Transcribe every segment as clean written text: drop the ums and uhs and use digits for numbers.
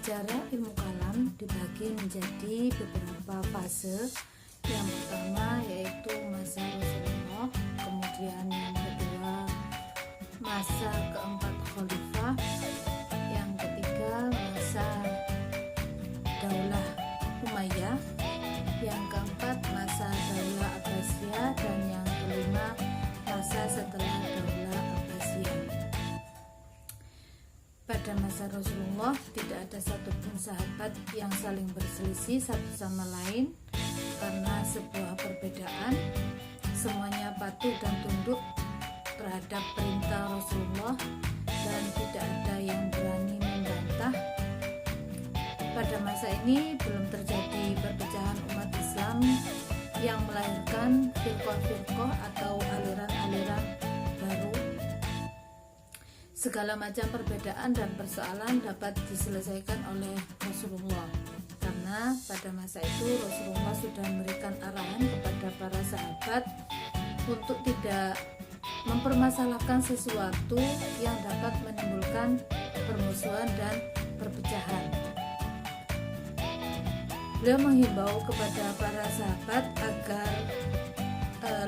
Sejarah ilmu kalam dibagi menjadi beberapa fase. Yang pertama yaitu masa Rasulullah, kemudian yang kedua masa keempat Khalifah, yang ketiga masa Daulah Umayyah, yang keempat masa Daulah Abbasiyah, dan yang kelima masa setelah Daulah Abbasiyah. Pada masa Rasulullah tidak ada satupun sahabat yang saling berselisih satu sama lain karena sebuah perbedaan. Semuanya patuh dan tunduk terhadap perintah Rasulullah dan tidak ada yang berani membantah. Pada masa ini belum terjadi perpecahan umat Islam yang melahirkan firqah-firqah atau aliran-aliran baru. Segala macam perbedaan dan persoalan dapat diselesaikan oleh Rasulullah, karena pada masa itu Rasulullah sudah memberikan arahan kepada para sahabat untuk tidak mempermasalahkan sesuatu yang dapat menimbulkan permusuhan dan perpecahan. Beliau menghimbau kepada para sahabat agar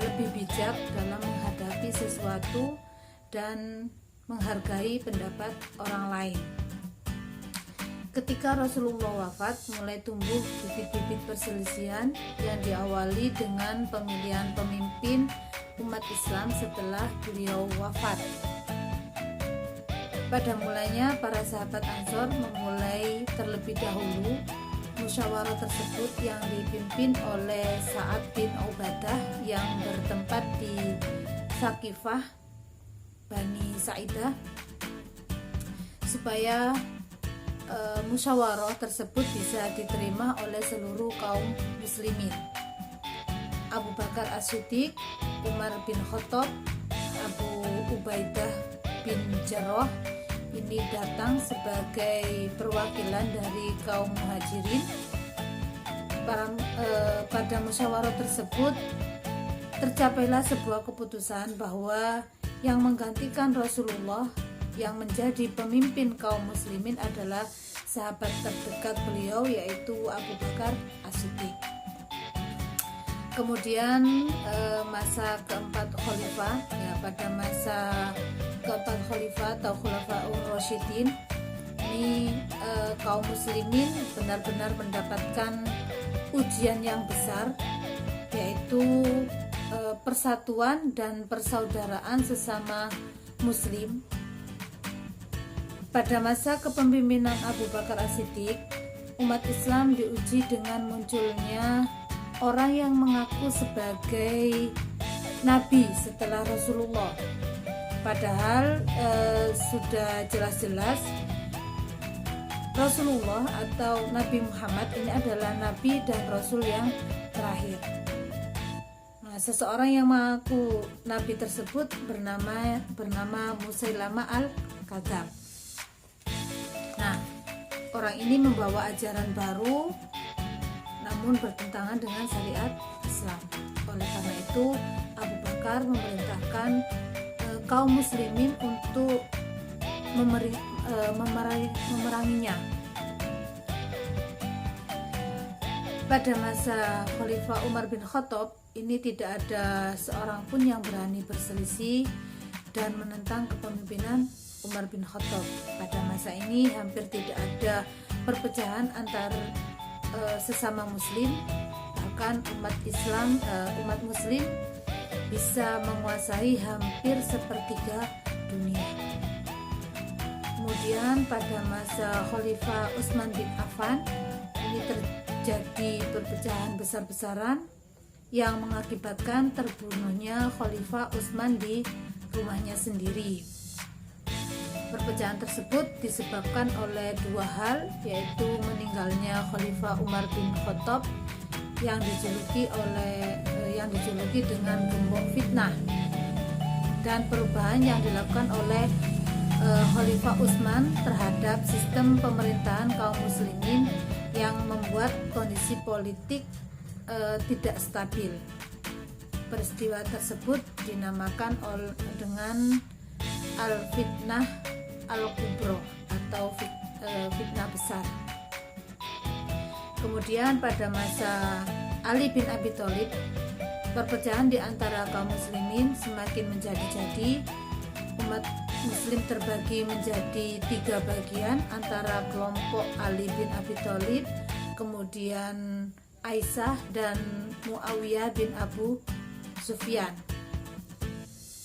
lebih bijak dalam menghadapi sesuatu dan menghargai pendapat orang lain. Ketika Rasulullah wafat, mulai tumbuh bibit-bibit perselisihan yang diawali dengan pemilihan pemimpin umat Islam setelah beliau wafat. Pada mulanya, para sahabat Ansor memulai terlebih dahulu musyawarah tersebut yang dipimpin oleh Sa'ad bin Ubadah yang bertempat di Saqifah Bani Sa'idah, supaya musyawarah tersebut bisa diterima oleh seluruh kaum muslimin. Abu Bakar As-Siddiq, Umar bin Khattab, Abu Ubaidah bin Jarrah ini datang sebagai perwakilan dari kaum muhajirin. Pada musyawarah tersebut tercapailah sebuah keputusan bahwa yang menggantikan Rasulullah yang menjadi pemimpin kaum muslimin adalah sahabat terdekat beliau, yaitu Abu Bakar As-Siddiq. Kemudian masa keempat Khalifah, ya, pada masa keempat Khalifah atau Khulafaur Rasyidin ini kaum muslimin benar-benar mendapatkan ujian yang besar, yaitu persatuan dan persaudaraan sesama muslim. Pada masa kepemimpinan Abu Bakar As-Siddiq, umat Islam diuji dengan munculnya orang yang mengaku sebagai nabi setelah Rasulullah. Padahal sudah jelas-jelas Rasulullah atau Nabi Muhammad ini adalah nabi dan rasul yang terakhir. Seseorang yang mengaku nabi tersebut bernama Musailamah al-Kadzab. Nah, orang ini membawa ajaran baru namun bertentangan dengan syariat Islam. Oleh karena itu, Abu Bakar memerintahkan kaum muslimin untuk memeranginya. Pada masa Khalifah Umar bin Khattab ini tidak ada seorang pun yang berani berselisih dan menentang kepemimpinan Umar bin Khattab. Pada masa ini hampir tidak ada perpecahan antar sesama muslim, bahkan umat muslim bisa menguasai hampir sepertiga dunia. Kemudian pada masa Khalifah Utsman bin Affan ini terjadi perpecahan besar-besaran yang mengakibatkan terbunuhnya Khalifah Utsman di rumahnya sendiri. Perpecahan tersebut disebabkan oleh dua hal, yaitu meninggalnya Khalifah Umar bin Khattab yang dijuluki dengan gembok fitnah, dan perubahan yang dilakukan oleh Khalifah Utsman terhadap sistem pemerintahan kaum muslimin yang membuat kondisi politik tidak stabil. Peristiwa tersebut dinamakan dengan Al-Fitnah Al-Kubro atau fitnah besar. Kemudian pada masa Ali bin Abi Thalib, perpecahan di antara kaum muslimin semakin menjadi-jadi. Umat muslim terbagi menjadi 3 bagian antara kelompok Ali bin Abi Thalib, kemudian Aisyah dan Muawiyah bin Abu Sufyan.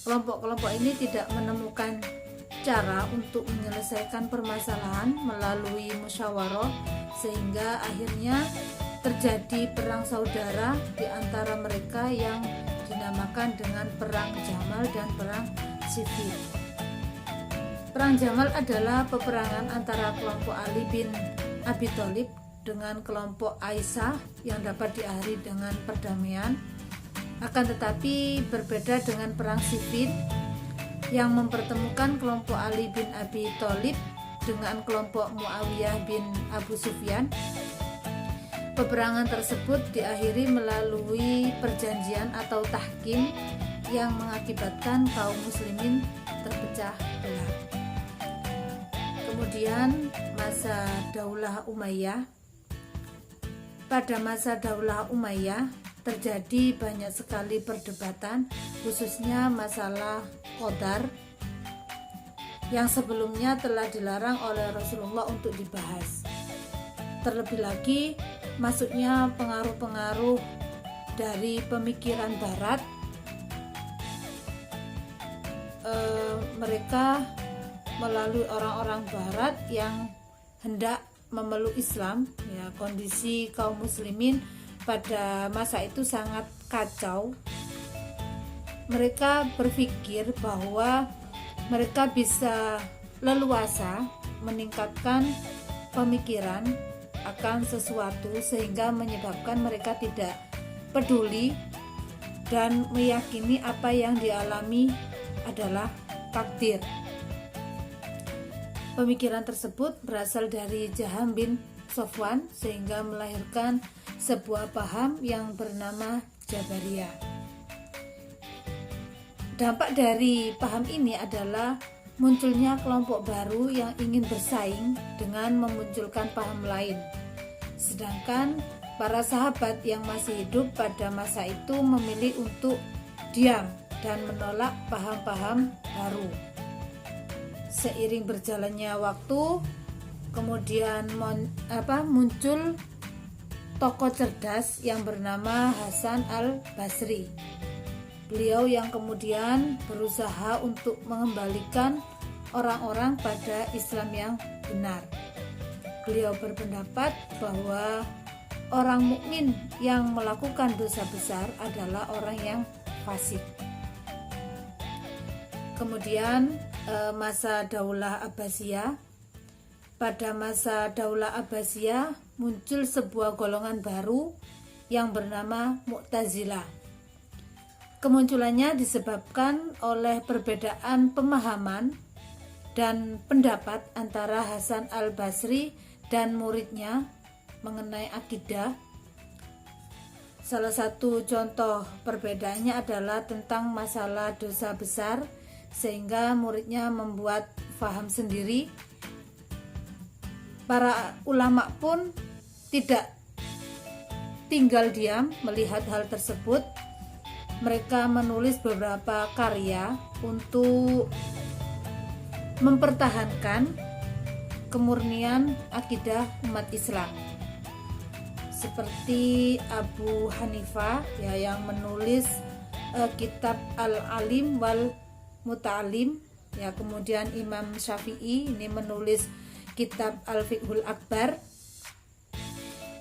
Kelompok-kelompok ini tidak menemukan cara untuk menyelesaikan permasalahan melalui musyawarah, sehingga akhirnya terjadi perang saudara di antara mereka yang dinamakan dengan Perang Jamal dan Perang Siffin. Perang Jamal adalah peperangan antara kelompok Ali bin Abi Thalib dengan kelompok Aisyah yang dapat diakhiri dengan perdamaian. Akan tetapi berbeda dengan Perang Siffin yang mempertemukan kelompok Ali bin Abi Thalib dengan kelompok Muawiyah bin Abu Sufyan. Peperangan tersebut diakhiri melalui perjanjian atau tahkim yang mengakibatkan kaum muslimin terpecah belah. Kemudian masa Daulah Umayyah. Pada masa Daulah Umayyah terjadi banyak sekali perdebatan, khususnya masalah qadar yang sebelumnya telah dilarang oleh Rasulullah untuk dibahas. Terlebih lagi masuknya pengaruh-pengaruh dari pemikiran barat. Mereka melalui orang-orang barat yang hendak memeluk Islam, ya, kondisi kaum muslimin pada masa itu sangat kacau. Mereka berpikir bahwa mereka bisa leluasa meningkatkan pemikiran akan sesuatu sehingga menyebabkan mereka tidak peduli dan meyakini apa yang dialami adalah takdir. Pemikiran tersebut berasal dari Jaham bin Safwan sehingga melahirkan sebuah paham yang bernama Jabariyah. Dampak dari paham ini adalah munculnya kelompok baru yang ingin bersaing dengan memunculkan paham lain. Sedangkan para sahabat yang masih hidup pada masa itu memilih untuk diam dan menolak paham-paham baru. Seiring berjalannya waktu, kemudian muncul tokoh cerdas yang bernama Hasan al-Basri. Beliau yang kemudian berusaha untuk mengembalikan orang-orang pada Islam yang benar. Beliau berpendapat bahwa orang mukmin yang melakukan dosa besar adalah orang yang fasik. Kemudian masa Daulah Abbasiyah. Pada masa Daulah Abbasiyah muncul sebuah golongan baru yang bernama Mu'tazilah. Kemunculannya disebabkan oleh perbedaan pemahaman dan pendapat antara Hasan al-Basri dan muridnya mengenai akidah. Salah satu contoh perbedaannya adalah tentang masalah dosa besar, sehingga muridnya membuat faham sendiri. Para ulama pun tidak tinggal diam melihat hal tersebut. Mereka menulis beberapa karya untuk mempertahankan kemurnian akidah umat Islam, seperti Abu Hanifah ya, yang menulis kitab Al-Alim wal Muta'alim ya. Kemudian Imam Syafi'i ini menulis kitab Al-Fiqhul Akbar.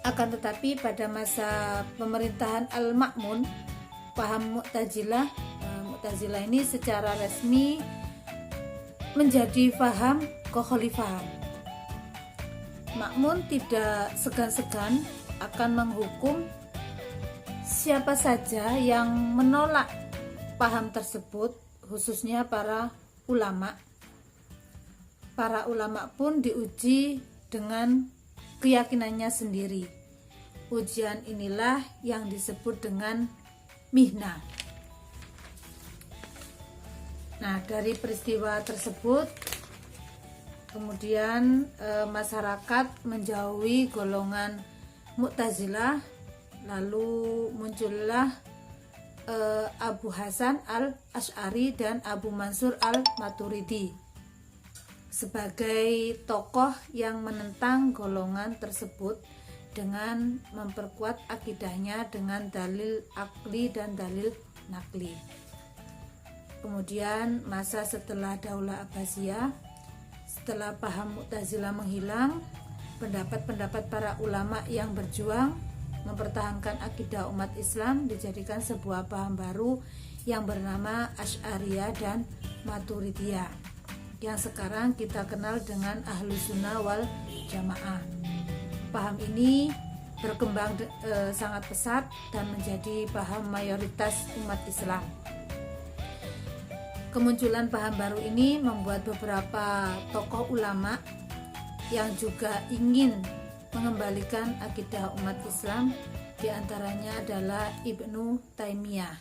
Akan tetapi pada masa pemerintahan Al-Ma'mun, paham Mu'tazilah ini secara resmi menjadi paham kekhalifahan. Ma'mun tidak segan-segan akan menghukum siapa saja yang menolak paham tersebut, khususnya para ulama. Para ulama pun diuji dengan keyakinannya sendiri. Ujian inilah yang disebut dengan mihnah. Nah, dari peristiwa tersebut Kemudian masyarakat menjauhi golongan Mu'tazilah, lalu muncullah Abu Hasan al-Asy'ari dan Abu Mansur al-Maturidi sebagai tokoh yang menentang golongan tersebut dengan memperkuat akidahnya dengan dalil akli dan dalil nakli. Kemudian masa setelah Daulah Abbasiyah, setelah paham Mu'tazilah menghilang, pendapat-pendapat para ulama yang berjuang mempertahankan akidah umat Islam dijadikan sebuah paham baru yang bernama Asy'ariyah dan Maturidiyah, yang sekarang kita kenal dengan Ahlus Sunnah wal Jamaah. Paham ini berkembang sangat pesat dan menjadi paham mayoritas umat Islam. Kemunculan paham baru ini membuat beberapa tokoh ulama yang juga ingin mengembalikan akidah umat Islam, diantaranya adalah Ibnu Taimiyah.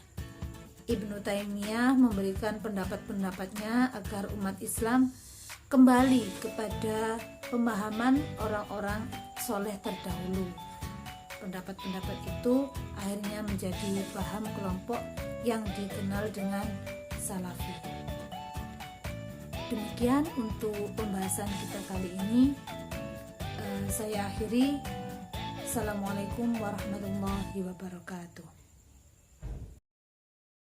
Ibnu Taimiyah memberikan pendapat-pendapatnya agar umat Islam kembali kepada pemahaman orang-orang soleh terdahulu. Pendapat-pendapat itu akhirnya menjadi paham kelompok yang dikenal dengan Salafi. Demikian untuk pembahasan kita kali ini. Saya akhiri. Assalamualaikum warahmatullahi wabarakatuh.